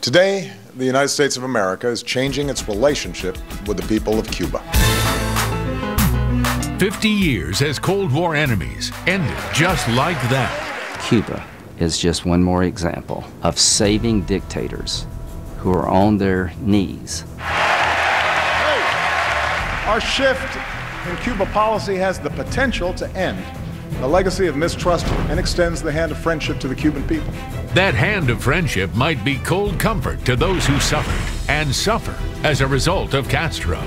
Today, the United States of America is changing its relationship with the people of Cuba. 50 years as Cold War enemies ended just like that. Cuba is just one more example of saving dictators who are on their knees. Our shift in Cuba policy has the potential to end the legacy of mistrust and extends the hand of friendship to the Cuban people. That hand of friendship might be cold comfort to those who suffered and suffer as a result of Castro.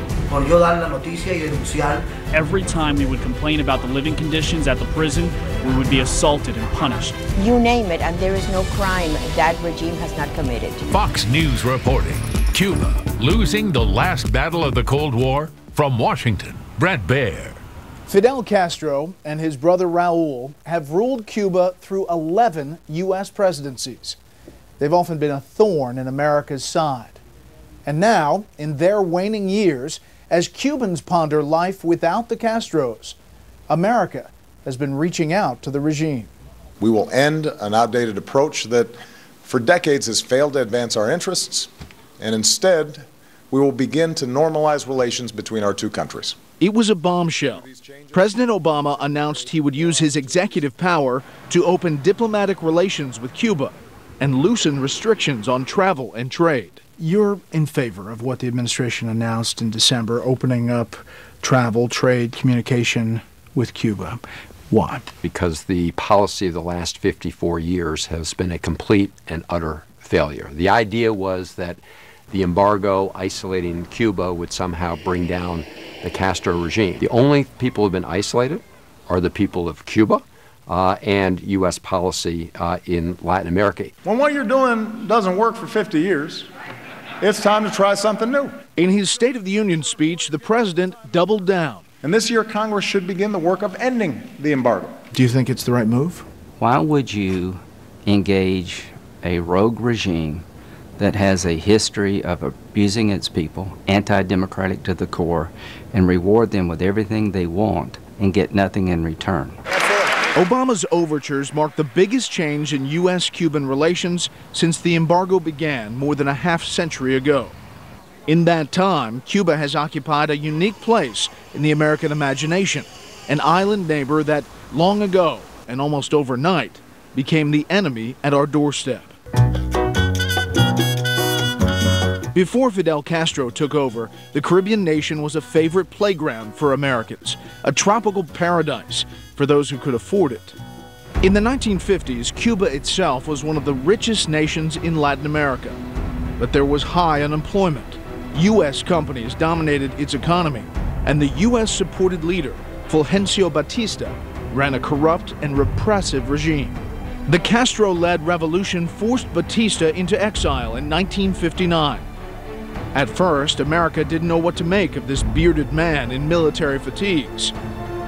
Every time we would complain about the living conditions at the prison, we would be assaulted and punished. You name it, and there is no crime that regime has not committed. Fox News reporting, Cuba losing the last battle of the Cold War. From Washington, Brett Baer. Fidel Castro and his brother Raul have ruled Cuba through 11 U.S. presidencies. They've often been a thorn in America's side. And now, in their waning years, as Cubans ponder life without the Castros, America has been reaching out to the regime. We will end an outdated approach that for decades has failed to advance our interests, and instead, we will begin to normalize relations between our two countries. It was a bombshell. President Obama announced he would use his executive power to open diplomatic relations with Cuba and loosen restrictions on travel and trade. You're in favor of what the administration announced in December, opening up travel, trade, communication with Cuba. Why? Because the policy of the last 54 years has been a complete and utter failure. The idea was that the embargo isolating Cuba would somehow bring down the Castro regime. The only people who have been isolated are the people of Cuba and U.S. policy in Latin America. When what you're doing doesn't work for 50 years, it's time to try something new. In his State of the Union speech, the president doubled down. And this year, Congress should begin the work of ending the embargo. Do you think it's the right move? Why would you engage a rogue regime that has a history of abusing its people, anti-democratic to the core, and reward them with everything they want and get nothing in return? Obama's overtures marked the biggest change in U.S.-Cuban relations since the embargo began more than a half-century ago. In that time, Cuba has occupied a unique place in the American imagination, an island neighbor that long ago, and almost overnight, became the enemy at our doorstep. Before Fidel Castro took over, the Caribbean nation was a favorite playground for Americans, a tropical paradise for those who could afford it. In the 1950s, Cuba itself was one of the richest nations in Latin America, but there was high unemployment. U.S. companies dominated its economy, and the U.S.-supported leader, Fulgencio Batista, ran a corrupt and repressive regime. The Castro-led revolution forced Batista into exile in 1959. At first, America didn't know what to make of this bearded man in military fatigues.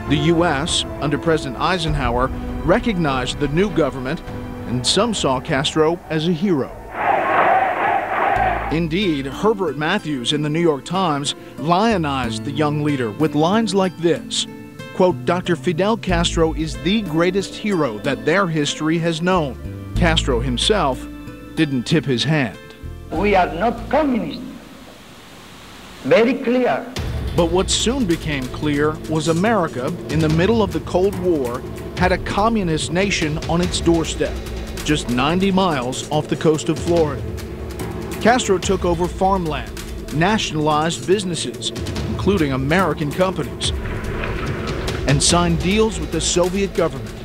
The U.S., under President Eisenhower, recognized the new government, and some saw Castro as a hero. Indeed, Herbert Matthews in the New York Times lionized the young leader with lines like this, quote, "Dr. Fidel Castro is the greatest hero that their history has known." Castro himself didn't tip his hand. We are not communists. Very clear. But what soon became clear was America, in the middle of the Cold War, had a communist nation on its doorstep, just 90 miles off the coast of Florida. Castro took over farmland, nationalized businesses, including American companies, and signed deals with the Soviet government.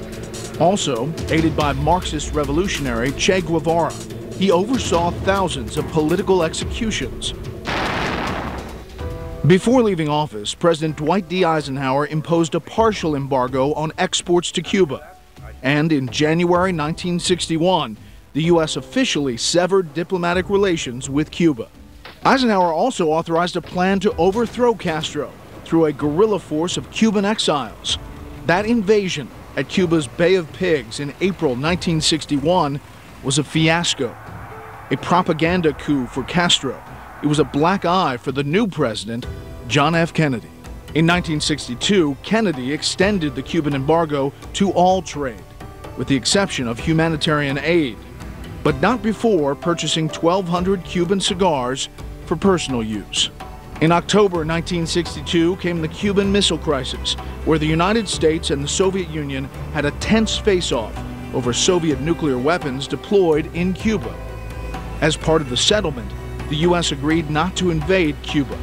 Also, aided by Marxist revolutionary Che Guevara, he oversaw thousands of political executions. Before leaving office, President Dwight D. Eisenhower imposed a partial embargo on exports to Cuba. And in January 1961, the U.S. officially severed diplomatic relations with Cuba. Eisenhower also authorized a plan to overthrow Castro through a guerrilla force of Cuban exiles. That invasion at Cuba's Bay of Pigs in April 1961 was a fiasco, a propaganda coup for Castro. It was a black eye for the new president, John F. Kennedy. In 1962, Kennedy extended the Cuban embargo to all trade, with the exception of humanitarian aid. but not before purchasing 1,200 Cuban cigars for personal use. In October 1962 came the Cuban Missile Crisis, where the United States and the Soviet Union had a tense face-off over Soviet nuclear weapons deployed in Cuba. As part of the settlement, the U.S. agreed not to invade Cuba.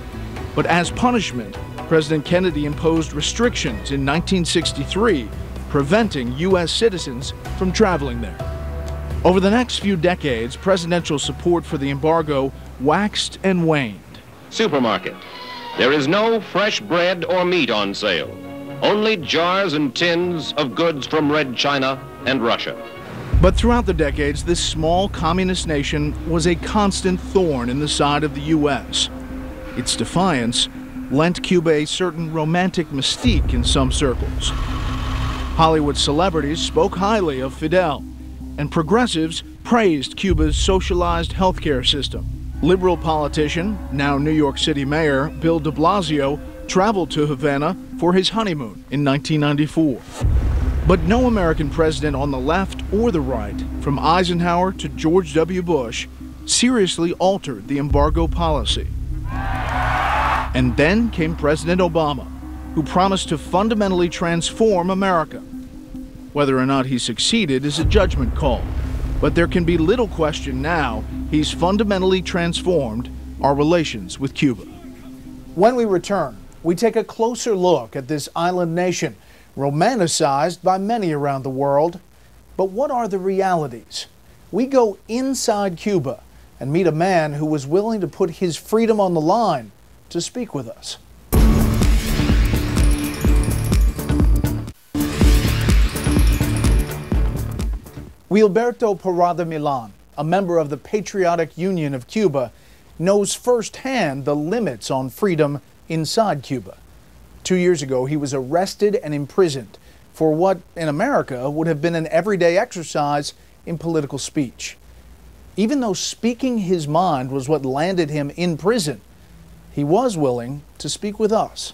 But as punishment, President Kennedy imposed restrictions in 1963, preventing U.S. citizens from traveling there. Over the next few decades, presidential support for the embargo waxed and waned. Supermarket. There is no fresh bread or meat on sale. Only jars and tins of goods from Red China and Russia. But throughout the decades, this small communist nation was a constant thorn in the side of the U.S. Its defiance lent Cuba a certain romantic mystique in some circles. Hollywood celebrities spoke highly of Fidel, and progressives praised Cuba's socialized healthcare system. Liberal politician, now New York City Mayor Bill de Blasio, traveled to Havana for his honeymoon in 1994. But no American president on the left or the right, from Eisenhower to George W. Bush, seriously altered the embargo policy. And then came President Obama, who promised to fundamentally transform America. Whether or not he succeeded is a judgment call, but there can be little question now he's fundamentally transformed our relations with Cuba. When we return, we take a closer look at this island nation, romanticized by many around the world. But what are the realities? We go inside Cuba and meet a man who was willing to put his freedom on the line to speak with us. Wilberto Parada Milan, a member of the Patriotic Union of Cuba, knows firsthand the limits on freedom inside Cuba. 2 years ago, he was arrested and imprisoned for what, in America, would have been an everyday exercise in political speech. Even though speaking his mind was what landed him in prison, he was willing to speak with us.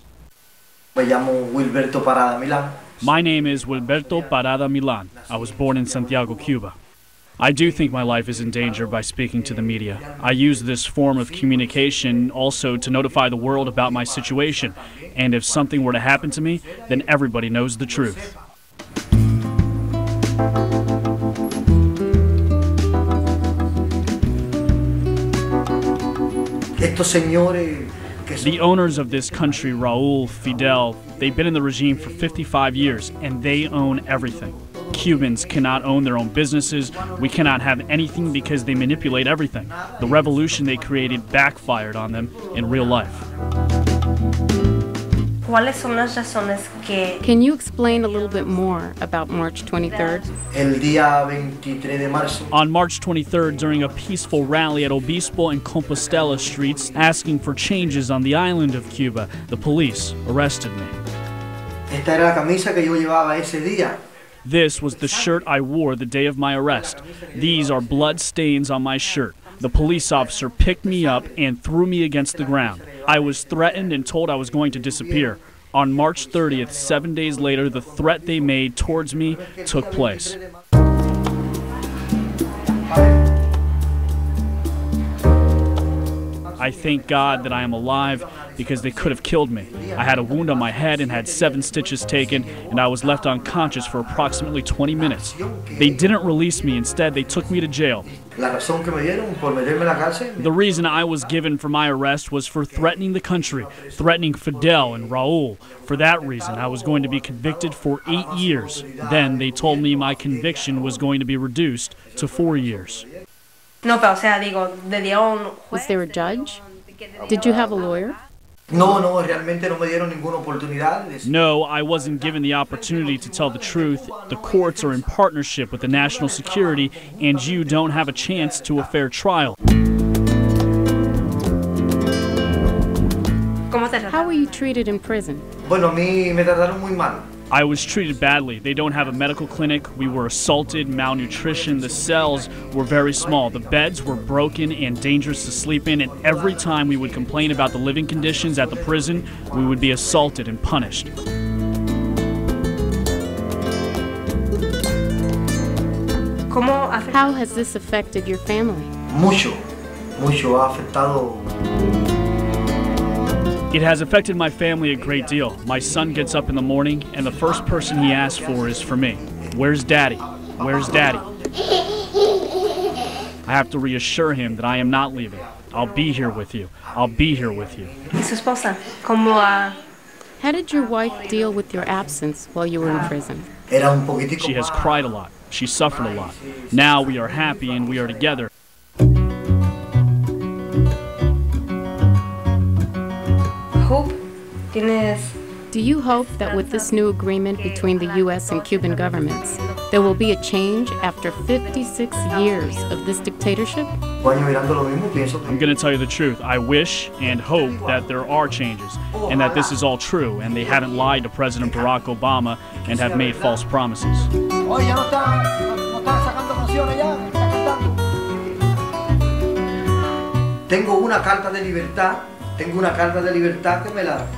Me llamo Wilberto Parada Milan. My name is Wilberto Parada Milan. I was born in Santiago, Cuba. I do think my life is in danger by speaking to the media. I use this form of communication also to notify the world about my situation. And if something were to happen to me, then everybody knows the truth. The owners of this country, Raul, Fidel, they've been in the regime for 55 years, and they own everything. Cubans cannot own their own businesses. We cannot have anything because they manipulate everything. The revolution they created backfired on them in real life. Can you explain a little bit more about March 23rd? On March 23rd, during a peaceful rally at Obispo and Compostela streets asking for changes on the island of Cuba, the police arrested me. This was the shirt I wore the day of my arrest. These are blood stains on my shirt. The police officer picked me up and threw me against the ground. I was threatened and told I was going to disappear. On March 30th, 7 days later, the threat they made towards me took place. I thank God that I am alive because they could have killed me. I had a wound on my head and had 7 stitches taken, and I was left unconscious for approximately 20 minutes. They didn't release me. Instead, they took me to jail. The reason I was given for my arrest was for threatening the country, threatening Fidel and Raul. For that reason, I was going to be convicted for 8 years. Then they told me my conviction was going to be reduced to 4 years. Was there a judge? Did you have a lawyer? No, I wasn't given the opportunity to tell the truth. The courts are in partnership with the national security, and you don't have a chance to a fair trial. How were you treated in prison? I was treated badly. They don't have a medical clinic. We were assaulted, malnutrition. The cells were very small. The beds were broken and dangerous to sleep in. And every time we would complain about the living conditions at the prison, we would be assaulted and punished. How has this affected your family? Mucho ha afectado. It has affected my family a great deal. My son gets up in the morning, and the first person he asks for is for me. Where's Daddy? Where's Daddy? I have to reassure him that I am not leaving. I'll be here with you. I'll be here with you. How did your wife deal with your absence while you were in prison? She has cried a lot. She suffered a lot. Now we are happy and we are together. Do you hope that with this new agreement between the U.S. and Cuban governments, there will be a change after 56 years of this dictatorship? I'm going to tell you the truth. I wish and hope that there are changes and that this is all true and they haven't lied to President Barack Obama and have made false promises.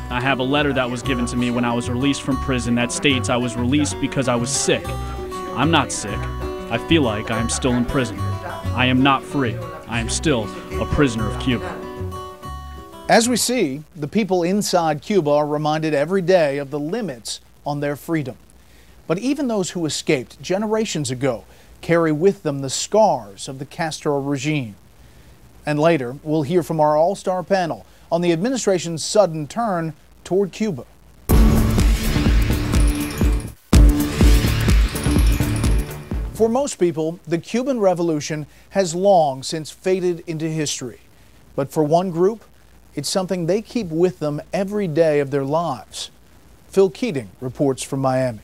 I have a letter that was given to me when I was released from prison that states I was released because I was sick. I'm not sick. I feel like I am still in prison. I am not free. I am still a prisoner of Cuba. As we see, the people inside Cuba are reminded every day of the limits on their freedom. But even those who escaped generations ago carry with them the scars of the Castro regime. And later, we'll hear from our all-star panel on the administration's sudden turn toward Cuba. For most people, the Cuban Revolution has long since faded into history. But for one group, it's something they keep with them every day of their lives. Phil Keating reports from Miami.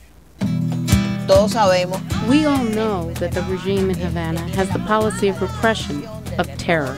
We all know that the regime in Havana has the policy of repression, of terror.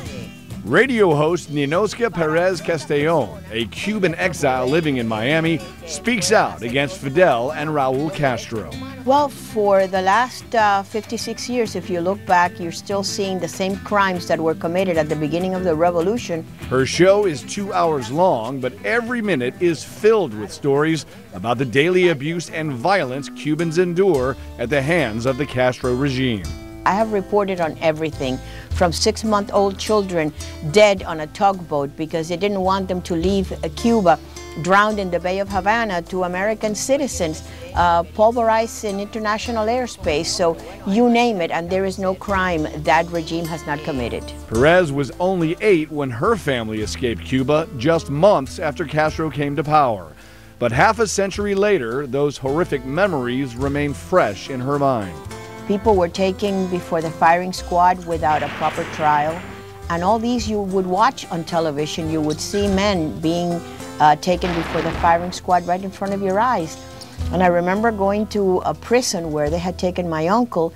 Radio host Ninoska Perez Castellon, a Cuban exile living in Miami, speaks out against Fidel and Raul Castro. Well, for the last 56 years, if you look back, you're still seeing the same crimes that were committed at the beginning of the revolution. Her show is 2 hours long, but every minute is filled with stories about the daily abuse and violence Cubans endure at the hands of the Castro regime. I have reported on everything from 6-month-old children dead on a tugboat because they didn't want them to leave Cuba, drowned in the Bay of Havana, to American citizens, pulverized in international airspace. So you name it, and there is no crime that regime has not committed. Perez was only 8 when her family escaped Cuba, just months after Castro came to power. But half a century later, those horrific memories remain fresh in her mind. People were taken before the firing squad without a proper trial. And all these you would watch on television. You would see men being taken before the firing squad right in front of your eyes. And I remember going to a prison where they had taken my uncle,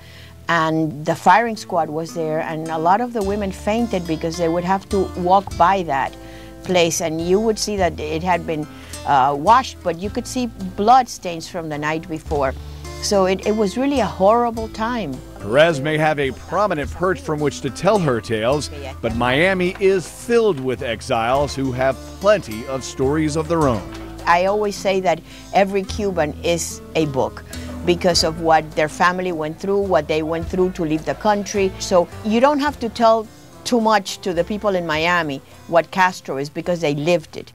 and the firing squad was there, and a lot of the women fainted because they would have to walk by that place, and you would see that it had been washed, but you could see blood stains from the night before. So it was really a horrible time. Perez may have a prominent perch from which to tell her tales, but Miami is filled with exiles who have plenty of stories of their own. I always say that every Cuban is a book because of what their family went through, what they went through to leave the country. So you don't have to tell too much to the people in Miami what Castro is because they lived it.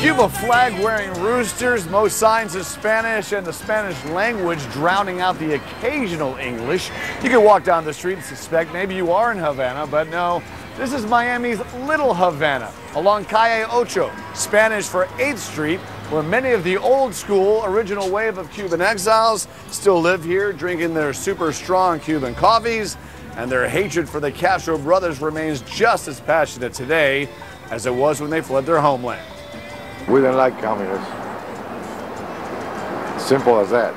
Cuba flag-wearing roosters, most signs of Spanish, and the Spanish language drowning out the occasional English. You can walk down the street and suspect maybe you are in Havana, but no, this is Miami's Little Havana, along Calle Ocho, Spanish for 8th Street, where many of the old-school original wave of Cuban exiles still live here, drinking their super strong Cuban coffees, and their hatred for the Castro brothers remains just as passionate today as it was when they fled their homeland. We don't like communists. Simple as that.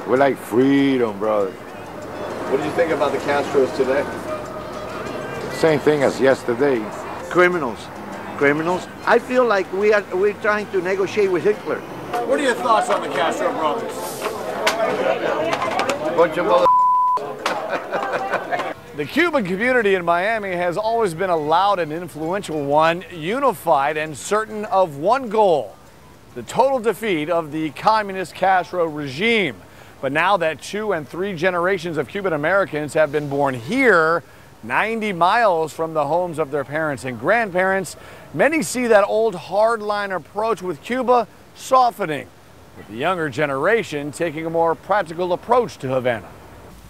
We like freedom, brother. What do you think about the Castros today? Same thing as yesterday. Criminals. Criminals. I feel like we're trying to negotiate with Hitler. What are your thoughts on the Castro brothers? Bunch of mother. The Cuban community in Miami has always been a loud and influential one, unified and certain of one goal: the total defeat of the communist Castro regime. But now that 2 and 3 generations of Cuban Americans have been born here, 90 miles from the homes of their parents and grandparents, many see that old hardline approach with Cuba softening, with the younger generation taking a more practical approach to Havana.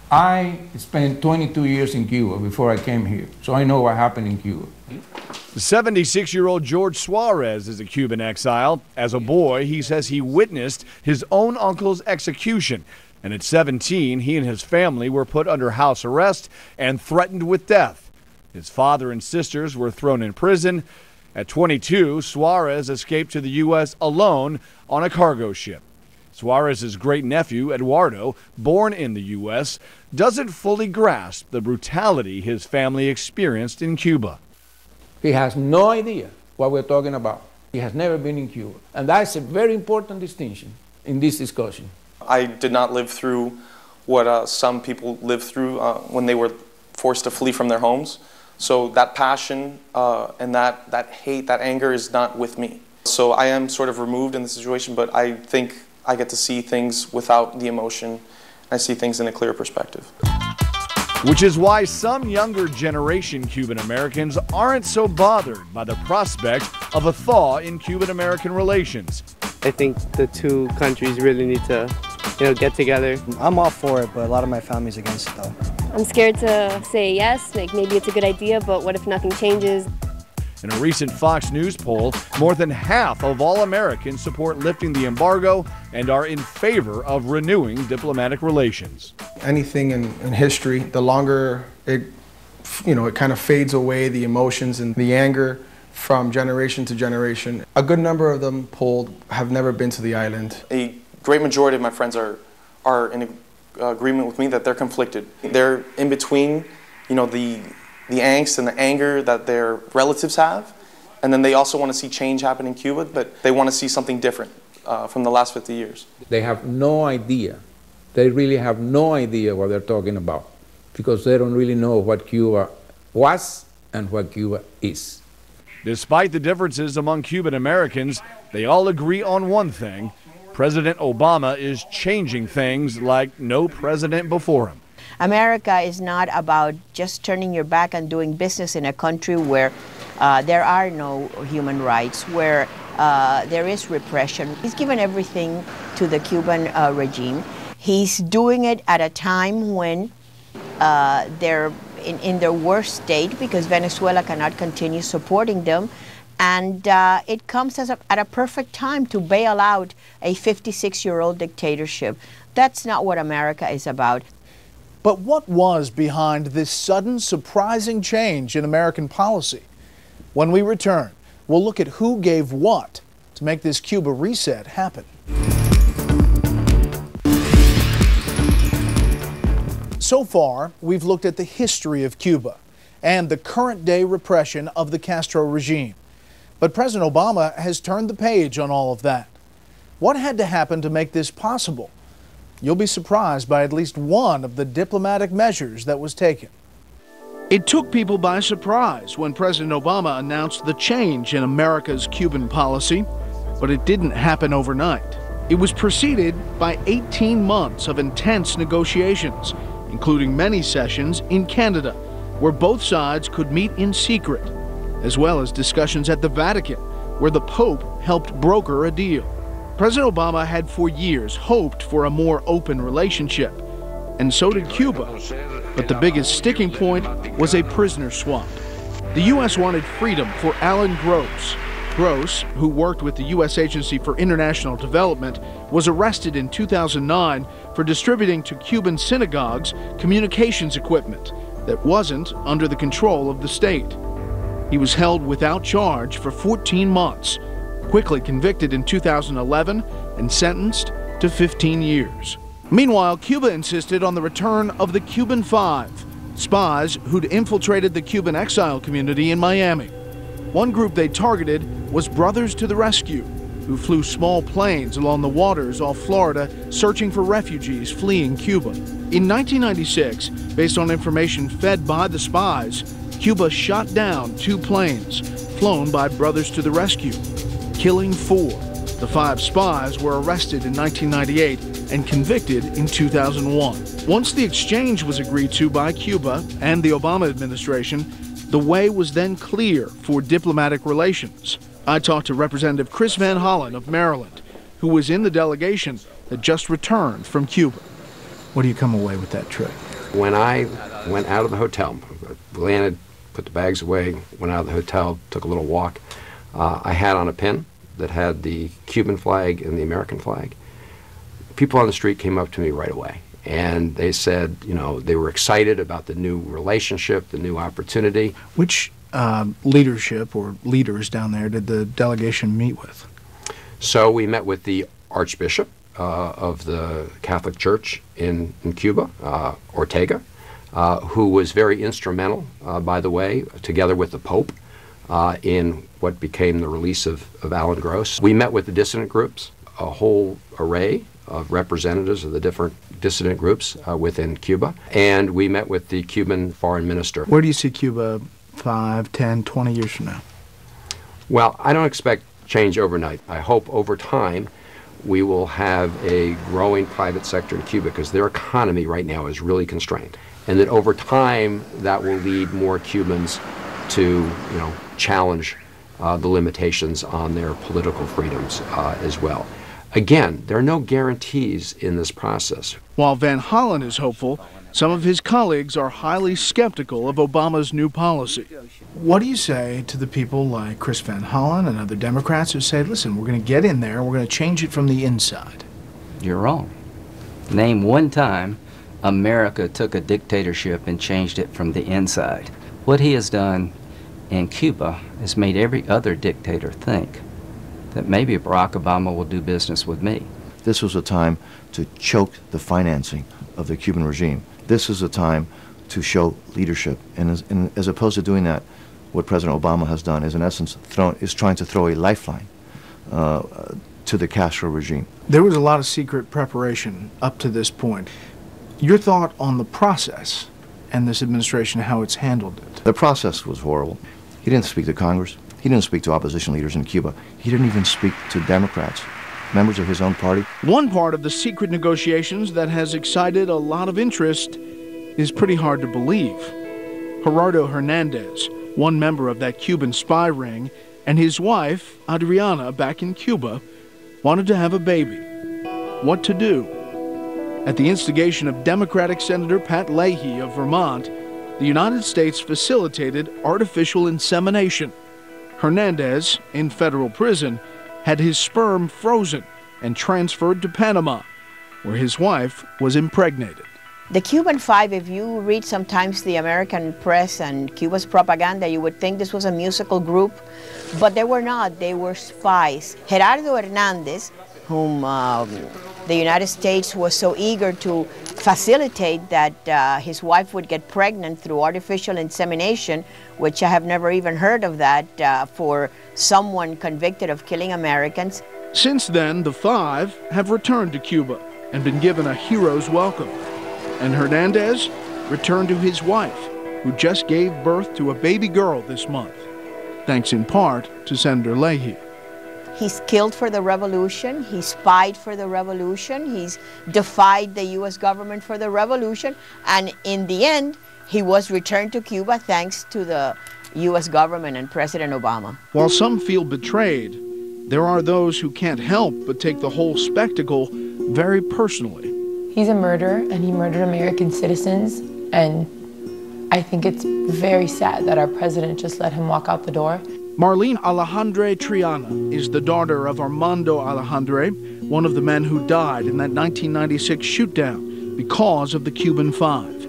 I spent 22 years in Cuba before I came here, so I know what happened in Cuba. The 76-year-old George Suarez is a Cuban exile. As a boy, he says he witnessed his own uncle's execution. And at 17, he and his family were put under house arrest and threatened with death. His father and sisters were thrown in prison. At 22, Suarez escaped to the U.S. alone on a cargo ship. Suarez's great-nephew, Eduardo, born in the U.S., doesn't fully grasp the brutality his family experienced in Cuba. He has no idea what we're talking about. He has never been in Cuba. And that's a very important distinction in this discussion. I did not live through what some people lived through when they were forced to flee from their homes. So that passion and that hate, that anger is not with me. So I am sort of removed in the situation, but I think I get to see things without the emotion. I see things in a clear perspective. Which is why some younger generation Cuban Americans aren't so bothered by the prospect of a thaw in Cuban-American relations. I think the two countries really need to, get together. I'm all for it, but a lot of my family's against it though. I'm scared to say yes, maybe it's a good idea, but what if nothing changes? In a recent Fox News poll, more than half of all Americans support lifting the embargo and are in favor of renewing diplomatic relations. Anything in history, the longer it kind of fades away, the emotions and the anger from generation to generation. A good number of them polled have never been to the island. A great majority of my friends are in agreement with me that they're conflicted. They're in between, the angst and the anger that their relatives have, and then they also want to see change happen in Cuba, but they want to see something different from the last 50 years. They have no idea. They really have no idea what they're talking about, because they don't really know what Cuba was and what Cuba is. Despite the differences among Cuban Americans, they all agree on one thing: President Obama is changing things like no president before him. America is not about just turning your back on doing business in a country where there are no human rights, where there is repression. He's given everything to the Cuban regime. He's doing it at a time when they're in their worst state because Venezuela cannot continue supporting them. And it comes at a perfect time to bail out a 56-year-old dictatorship. That's not what America is about. But what was behind this sudden, surprising change in American policy? When we return, we'll look at who gave what to make this Cuba reset happen. So far, we've looked at the history of Cuba and the current-day repression of the Castro regime. But President Obama has turned the page on all of that. What had to happen to make this possible? You'll be surprised by at least one of the diplomatic measures that was taken. It took people by surprise when President Obama announced the change in America's Cuban policy, but it didn't happen overnight. It was preceded by 18 months of intense negotiations, including many sessions in Canada, where both sides could meet in secret, as well as discussions at the Vatican, where the Pope helped broker a deal. President Obama had for years hoped for a more open relationship, and so did Cuba. But the biggest sticking point was a prisoner swap. The U.S. wanted freedom for Alan Gross. Gross, who worked with the U.S. Agency for International Development, was arrested in 2009 for distributing to Cuban synagogues communications equipment that wasn't under the control of the state. He was held without charge for 14 months, quickly convicted in 2011 and sentenced to 15 years. Meanwhile, Cuba insisted on the return of the Cuban Five, spies who'd infiltrated the Cuban exile community in Miami. One group they targeted was Brothers to the Rescue, who flew small planes along the waters off Florida searching for refugees fleeing Cuba. In 1996, based on information fed by the spies, Cuba shot down 2 planes flown by Brothers to the Rescue, killing 4. The 5 spies were arrested in 1998 and convicted in 2001. Once the exchange was agreed to by Cuba and the Obama administration, the way was then clear for diplomatic relations. I talked to Representative Chris Van Hollen of Maryland, who was in the delegation that just returned from Cuba. What do you come away with that trip? When I went out of the hotel, landed, put the bags away, went out of the hotel, took a little walk, I had on a pin that had the Cuban flag and the American flag. People on the street came up to me right away, and they said, you know, they were excited about the new relationship, the new opportunity. Which leadership or leaders down there did the delegation meet with? So we met with the Archbishop of the Catholic Church in Cuba, Ortega, who was very instrumental, by the way, together with the Pope, in what became the release of Alan Gross. We met with the dissident groups, a whole array of representatives of the different dissident groups within Cuba, and we met with the Cuban foreign minister. Where do you see Cuba 5, 10, 20 years from now? Well, I don't expect change overnight. I hope over time we will have a growing private sector in Cuba, because their economy right now is really constrained, and that over time that will lead more Cubans to, you know, challenge the limitations on their political freedoms as well. Again, there are no guarantees in this process. While Van Hollen is hopeful, some of his colleagues are highly skeptical of Obama's new policy. What do you say to the people like Chris Van Hollen and other Democrats who say, listen, we're going to get in there, we're going to change it from the inside? You're wrong. Name one time America took a dictatorship and changed it from the inside. What he has done in Cuba has made every other dictator think that maybe Barack Obama will do business with me. This was a time to choke the financing of the Cuban regime. This is a time to show leadership. And as opposed to doing that, what President Obama has done is, in essence, trying to throw a lifeline to the Castro regime. There was a lot of secret preparation up to this point. Your thought on the process and this administration, how it's handled it? The process was horrible. He didn't speak to Congress. He didn't speak to opposition leaders in Cuba. He didn't even speak to Democrats, members of his own party. One part of the secret negotiations that has excited a lot of interest is pretty hard to believe. Gerardo Hernandez, one member of that Cuban spy ring, and his wife, Adriana, back in Cuba, wanted to have a baby. What to do? At the instigation of Democratic Senator Pat Leahy of Vermont, the United States facilitated artificial insemination. Hernandez, in federal prison, had his sperm frozen and transferred to Panama, where his wife was impregnated. The Cuban Five, if you read sometimes the American press and Cuba's propaganda, you would think this was a musical group, but they were not. They were spies. Gerardo Hernandez, whom the United States was so eager to facilitate that his wife would get pregnant through artificial insemination, which I have never even heard of that for someone convicted of killing Americans. Since then, the Five have returned to Cuba and been given a hero's welcome. And Hernandez returned to his wife, who just gave birth to a baby girl this month, thanks in part to Senator Leahy. He's killed for the revolution, he spied for the revolution, he's defied the U.S. government for the revolution, and in the end, he was returned to Cuba thanks to the U.S. government and President Obama. While some feel betrayed, there are those who can't help but take the whole spectacle very personally. He's a murderer, and he murdered American citizens, and I think it's very sad that our president just let him walk out the door. Marlene Alejandre Triana is the daughter of Armando Alejandre, one of the men who died in that 1996 shootdown because of the Cuban Five.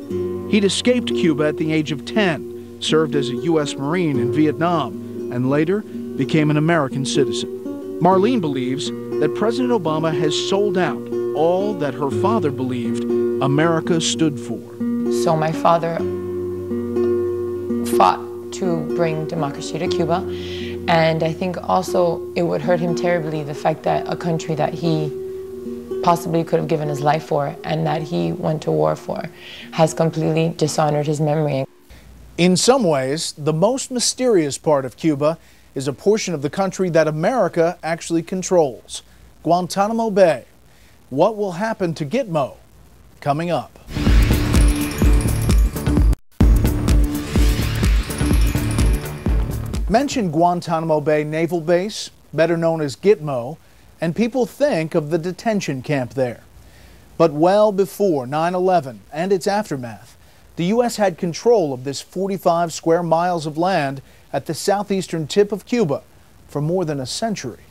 He'd escaped Cuba at the age of 10, served as a U.S. Marine in Vietnam, and later became an American citizen. Marlene believes that President Obama has sold out all that her father believed America stood for. So my father fought to bring democracy to Cuba, and I think also it would hurt him terribly, the fact that a country that he possibly could have given his life for and that he went to war for has completely dishonored his memory. In some ways, the most mysterious part of Cuba is a portion of the country that America actually controls, Guantanamo Bay. What will happen to Gitmo? Coming up. Mention Guantanamo Bay Naval Base, better known as Gitmo, and people think of the detention camp there. But well before 9/11 and its aftermath, the U.S. had control of this 45 square miles of land at the southeastern tip of Cuba for more than a century.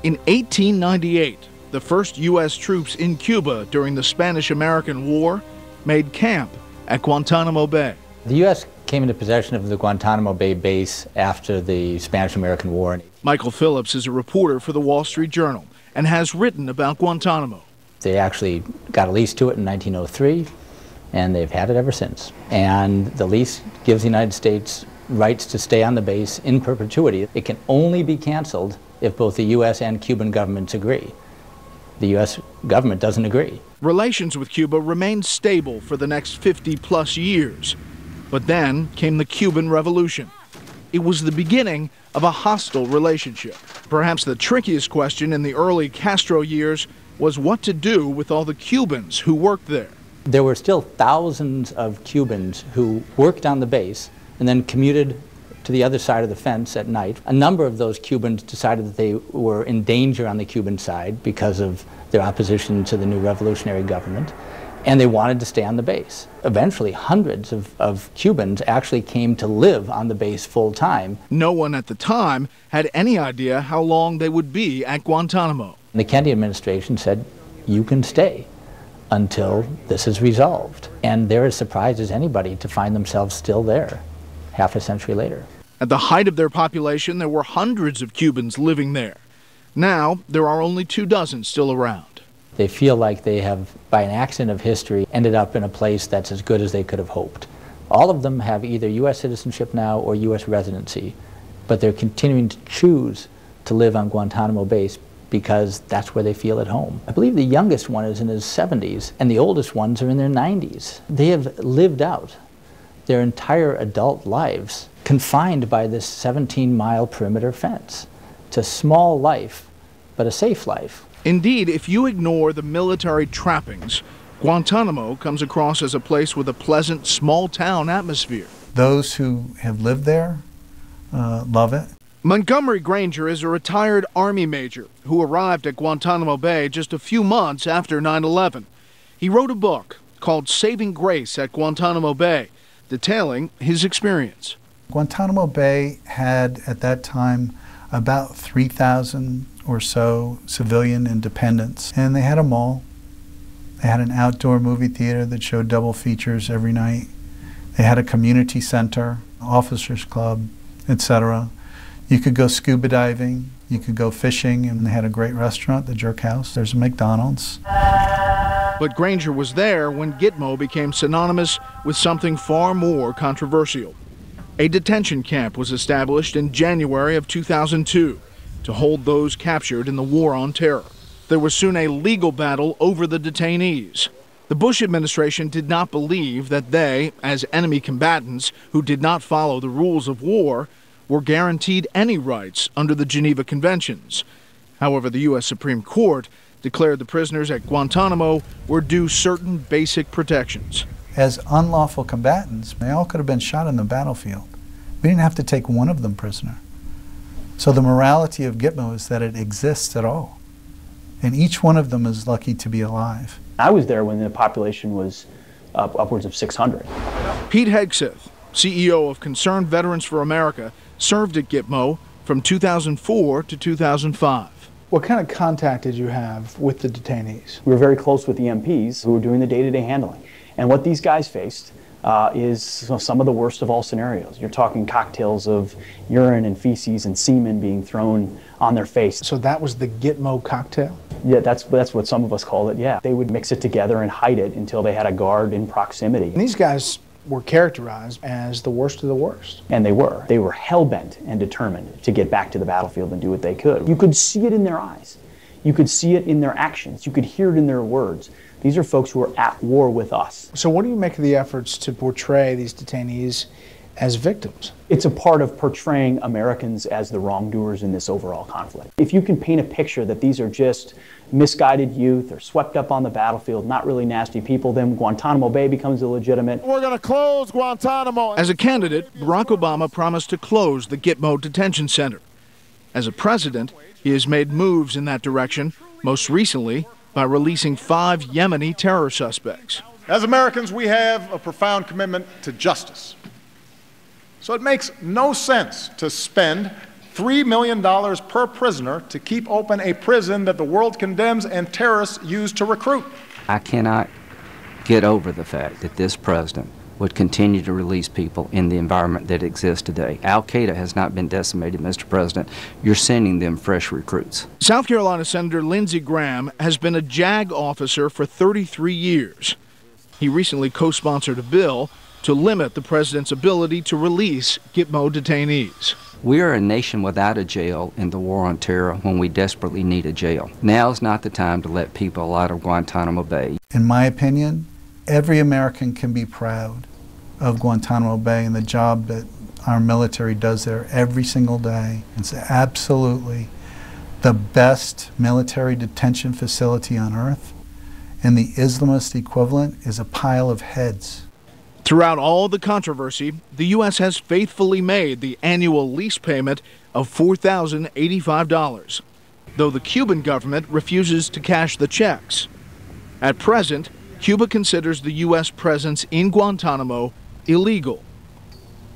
In 1898, the first U.S. troops in Cuba during the Spanish-American War made camp at Guantanamo Bay. The U.S. came into possession of the Guantanamo Bay base after the Spanish-American War. Michael Phillips is a reporter for the Wall Street Journal and has written about Guantanamo. They actually got a lease to it in 1903, and they've had it ever since. And the lease gives the United States rights to stay on the base in perpetuity. It can only be canceled if both the U.S. and Cuban governments agree. The U.S. government doesn't agree. Relations with Cuba remained stable for the next 50-plus years. But then came the Cuban Revolution. It was the beginning of a hostile relationship. Perhaps the trickiest question in the early Castro years was what to do with all the Cubans who worked there. There were still thousands of Cubans who worked on the base and then commuted to the other side of the fence at night. A number of those Cubans decided that they were in danger on the Cuban side because of their opposition to the new revolutionary government, and they wanted to stay on the base. Eventually, hundreds of Cubans actually came to live on the base full time. No one at the time had any idea how long they would be at Guantanamo. The Kennedy administration said, you can stay until this is resolved. And they're as surprised as anybody to find themselves still there half a century later. At the height of their population, there were hundreds of Cubans living there. Now, there are only 24 still around. They feel like they have, by an accident of history, ended up in a place that's as good as they could have hoped. All of them have either U.S. citizenship now or U.S. residency, but they're continuing to choose to live on Guantanamo base because that's where they feel at home. I believe the youngest one is in his 70s, and the oldest ones are in their 90s. They have lived out their entire adult lives confined by this 17-mile perimeter fence. It's a small life, but a safe life. Indeed, if you ignore the military trappings, Guantanamo comes across as a place with a pleasant, small-town atmosphere. Those who have lived there love it. Montgomery Granger is a retired Army major who arrived at Guantanamo Bay just a few months after 9/11. He wrote a book called Saving Grace at Guantanamo Bay, detailing his experience. Guantanamo Bay had, at that time, about 3,000 or so civilian independents, and they had a mall. They had an outdoor movie theater that showed double features every night. They had a community center, officers club, etc. You could go scuba diving, you could go fishing, and they had a great restaurant, the Jerk House. There's a McDonald's. But Granger was there when Gitmo became synonymous with something far more controversial. A detention camp was established in January of 2002 to hold those captured in the War on Terror. There was soon a legal battle over the detainees. The Bush administration did not believe that they, as enemy combatants who did not follow the rules of war, were guaranteed any rights under the Geneva Conventions. However, the U.S. Supreme Court declared the prisoners at Guantanamo were due certain basic protections. As unlawful combatants, they all could have been shot on the battlefield. We didn't have to take one of them prisoner. So the morality of Gitmo is that it exists at all. And each one of them is lucky to be alive. I was there when the population was upwards of 600. Pete Hegseth, CEO of Concerned Veterans for America, served at Gitmo from 2004 to 2005. What kind of contact did you have with the detainees? We were very close with the MPs who were doing the day-to-day handling. And what these guys faced is some of the worst of all scenarios. You're talking cocktails of urine and feces and semen being thrown on their face. So that was the Gitmo cocktail? Yeah, that's what some of us call it, yeah. They would mix it together and hide it until they had a guard in proximity. And these guys were characterized as the worst of the worst. And they were. They were hell-bent and determined to get back to the battlefield and do what they could. You could see it in their eyes. You could see it in their actions. You could hear it in their words. These are folks who are at war with us. So what do you make of the efforts to portray these detainees as victims? It's a part of portraying Americans as the wrongdoers in this overall conflict. If you can paint a picture that these are just misguided youth or swept up on the battlefield, not really nasty people, then Guantanamo Bay becomes illegitimate. We're going to close Guantanamo. As a candidate, Barack Obama promised to close the Gitmo Detention Center. As a president, he has made moves in that direction, most recently by releasing 5 Yemeni terror suspects. As Americans, we have a profound commitment to justice. So it makes no sense to spend $3 million per prisoner to keep open a prison that the world condemns and terrorists use to recruit. I cannot get over the fact that this president would continue to release people in the environment that exists today. Al-Qaeda has not been decimated, Mr. President. You're sending them fresh recruits. South Carolina Senator Lindsey Graham has been a JAG officer for 33 years. He recently co-sponsored a bill to limit the president's ability to release Gitmo detainees. We are a nation without a jail in the war on terror when we desperately need a jail. Now's not the time to let people out of Guantanamo Bay. In my opinion, every American can be proud of Guantanamo Bay and the job that our military does there every single day. It's absolutely the best military detention facility on earth, and the Islamist equivalent is a pile of heads. Throughout all the controversy, the U.S. has faithfully made the annual lease payment of $4,085, though the Cuban government refuses to cash the checks. At present, Cuba considers the U.S. presence in Guantanamo illegal.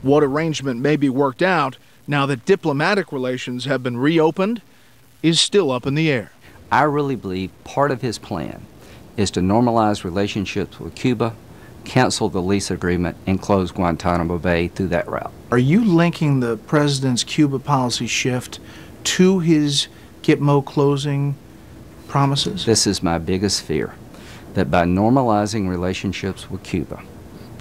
What arrangement may be worked out now that diplomatic relations have been reopened is still up in the air. I really believe part of his plan is to normalize relationships with Cuba, cancel the lease agreement, and close Guantanamo Bay through that route. Are you linking the president's Cuba policy shift to his Gitmo closing promises? This is my biggest fear, that by normalizing relationships with Cuba,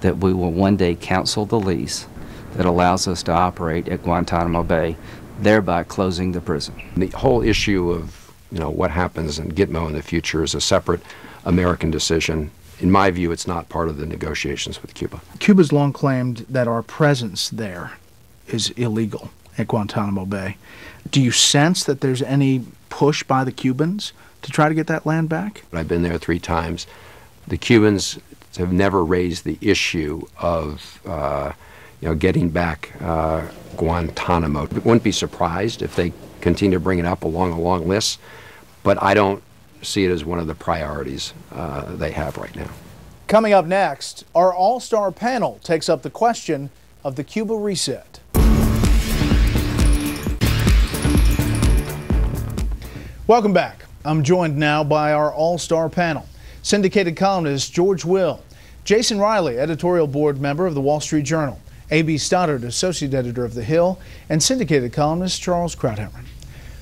that we will one day cancel the lease that allows us to operate at Guantanamo Bay, thereby closing the prison. The whole issue of what happens in Gitmo in the future is a separate American decision. In my view, it's not part of the negotiations with Cuba. Cuba's long claimed that our presence there is illegal at Guantanamo Bay. Do you sense that there's any push by the Cubans to try to get that land back? I've been there 3 times. The Cubans have never raised the issue of getting back Guantanamo. I wouldn't be surprised if they continue to bring it up along a long list, but I don't see it as one of the priorities they have right now. Coming up next, our all-star panel takes up the question of the Cuba reset. Welcome back. I'm joined now by our all-star panel. Syndicated columnist George Will, Jason Riley, editorial board member of the Wall Street Journal, A.B. Stoddard, associate editor of The Hill, and syndicated columnist Charles Krauthammer.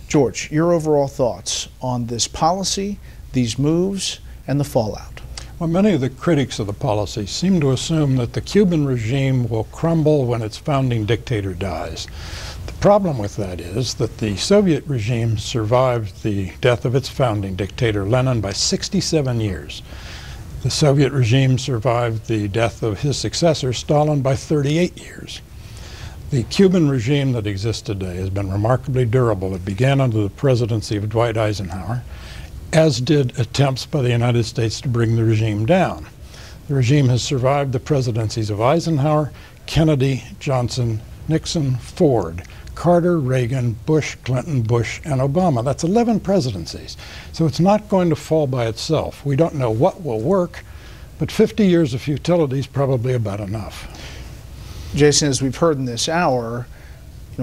George, your overall thoughts on this policy, these moves, and the fallout? Well, many of the critics of the policy seem to assume that the Cuban regime will crumble when its founding dictator dies. The problem with that is that the Soviet regime survived the death of its founding dictator, Lenin, by 67 years. The Soviet regime survived the death of his successor, Stalin, by 38 years. The Cuban regime that exists today has been remarkably durable. It began under the presidency of Dwight Eisenhower, as did attempts by the United States to bring the regime down. The regime has survived the presidencies of Eisenhower, Kennedy, Johnson, Nixon, Ford, Carter, Reagan, Bush, Clinton, Bush, and Obama. That's 11 presidencies. So it's not going to fall by itself. We don't know what will work, but 50 years of futility is probably about enough. Jason, as we've heard in this hour,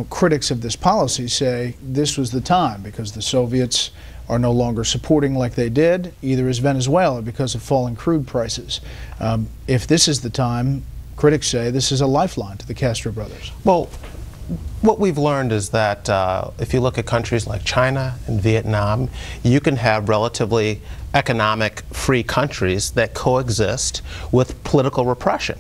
critics of this policy say this was the time because the Soviets are no longer supporting like they did, either is Venezuela because of falling crude prices. If this is the time, critics say this is a lifeline to the Castro brothers. Well, what we've learned is that if you look at countries like China and Vietnam, you can have relatively economic free countries that coexist with political repression.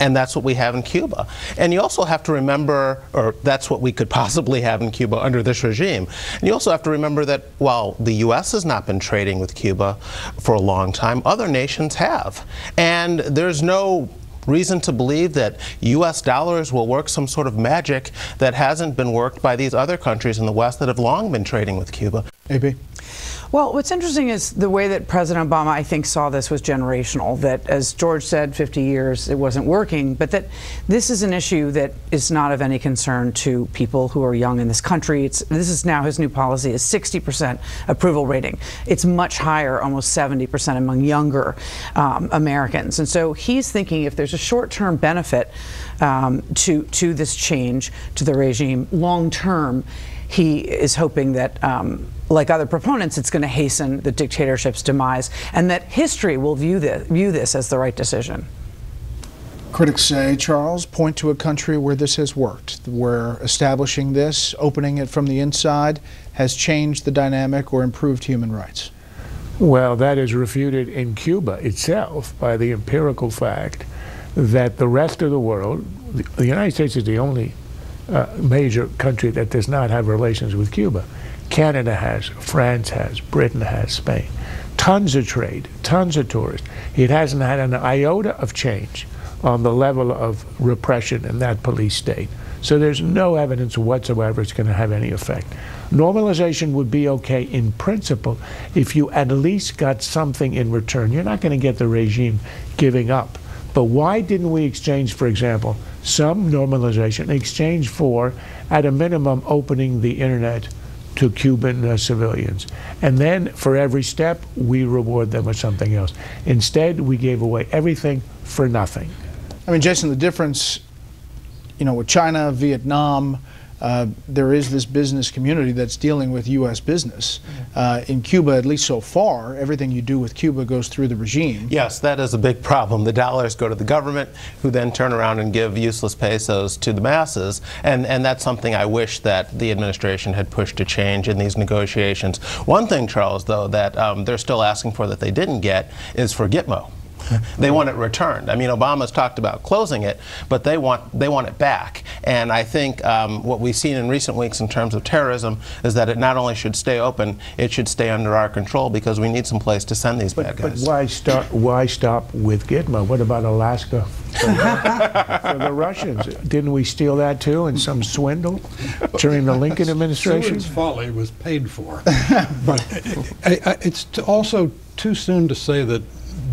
And that's what we have in Cuba. And you also have to remember, or that's what we could possibly have in Cuba under this regime. And you also have to remember that while the U.S. has not been trading with Cuba for a long time, other nations have. And there's no reason to believe that U.S. dollars will work some sort of magic that hasn't been worked by these other countries in the West that have long been trading with Cuba. A.B.? Well, what's interesting is the way that President Obama, I think, saw this was generational, that, as George said, 50 years, it wasn't working, but that this is an issue that is not of any concern to people who are young in this country. This is now his new policy, is 60% approval rating. It's much higher, almost 70% among younger Americans. And so he's thinking if there's a short-term benefit to this change, to the regime, long-term, he is hoping that like other proponents, it's going to hasten the dictatorship's demise, and that history will view this as the right decision. Critics say, Charles, point to a country where this has worked, where establishing this, opening it from the inside, has changed the dynamic or improved human rights. Well, that is refuted in Cuba itself by the empirical fact that the rest of the world, the United States is the only major country that does not have relations with Cuba. Canada has, France has, Britain has, Spain. Tons of trade, tons of tourists. It hasn't had an iota of change on the level of repression in that police state. So there's no evidence whatsoever it's going to have any effect. Normalization would be okay in principle if you at least got something in return. You're not going to get the regime giving up. But why didn't we exchange, for example, some normalization in exchange for, at a minimum, opening the internet to Cuban civilians? And then for every step, we reward them with something else. Instead, we gave away everything for nothing. I mean, Jason, the difference, you know, with China, Vietnam, there is this business community that's dealing with U.S. business. In Cuba, at least so far, everything you do with Cuba goes through the regime. Yes, that is a big problem. The dollars go to the government, who then turn around and give useless pesos to the masses. And that's something I wish that the administration had pushed to change in these negotiations. One thing, Charles, though, that they're still asking for that they didn't get is for Gitmo. They want it returned. I mean, Obama's talked about closing it, but they want it back. And I think what we've seen in recent weeks in terms of terrorism is that it not only should stay open, it should stay under our control, because we need some place to send these bad guys. But why stop with Gitmo? What about Alaska for the Russians? Didn't we steal that too in some swindle during the Lincoln administration? Seward's folly was paid for. But it's also too soon to say that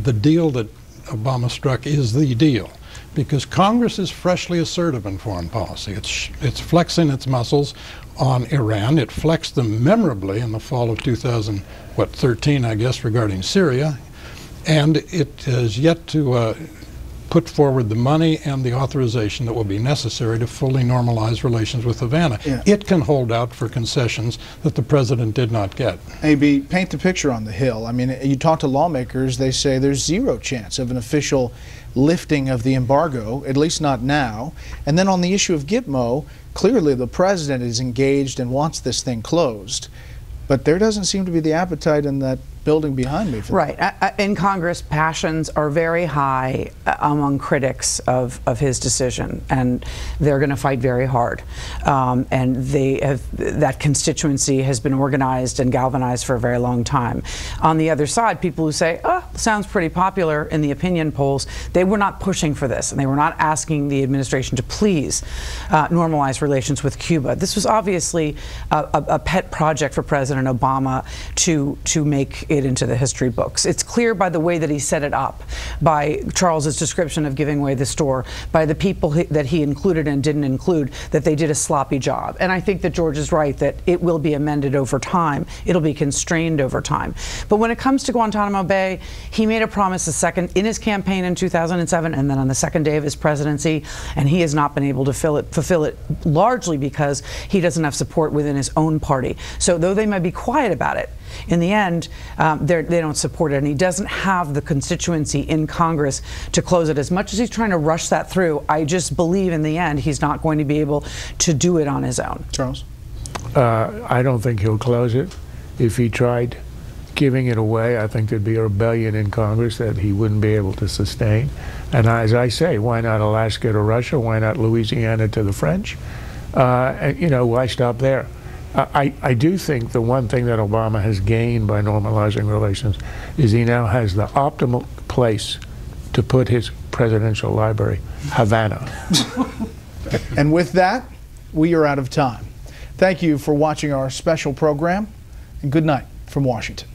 the deal that Obama struck is the deal, because Congress is freshly assertive in foreign policy. It's flexing its muscles on Iran. It flexed them memorably in the fall of 2013, I guess, regarding Syria, and it has yet to put forward the money and the authorization that will be necessary to fully normalize relations with Havana. Yeah. It can hold out for concessions that the president did not get. A.B., paint the picture on the Hill. I mean, you talk to lawmakers, they say there's zero chance of an official lifting of the embargo, at least not now. And then on the issue of Gitmo, clearly the president is engaged and wants this thing closed. But there doesn't seem to be the appetite in that building behind me for that. Right. In Congress, passions are very high among critics of his decision, and they're going to fight very hard. And that constituency has been organized and galvanized for a very long time. On the other side, people who say, oh, sounds pretty popular in the opinion polls, they were not pushing for this, and they were not asking the administration to please normalize relations with Cuba. This was obviously a pet project for President Obama to make it into the history books. It's clear by the way that he set it up, by Charles's description of giving away the store, by the people that he included and didn't include, that they did a sloppy job. And I think that George is right that it will be amended over time. It'll be constrained over time. But when it comes to Guantanamo Bay, he made a promise in his campaign in 2007, and then on the second day of his presidency, and he has not been able to fulfill it largely because he doesn't have support within his own party. So though they might be quiet about it, in the end, they don't support it, and he doesn't have the constituency in Congress to close it. As much as he's trying to rush that through, I just believe in the end he's not going to be able to do it on his own. Charles? I don't think he'll close it. If he tried giving it away. I think there'd be a rebellion in Congress that he wouldn't be able to sustain. And as I say, why not Alaska to Russia? Why not Louisiana to the French? And, you know, why stop there? I do think the one thing that Obama has gained by normalizing relations is he now has the optimal place to put his presidential library, Havana. And with that, we are out of time. Thank you for watching our special program, and good night from Washington.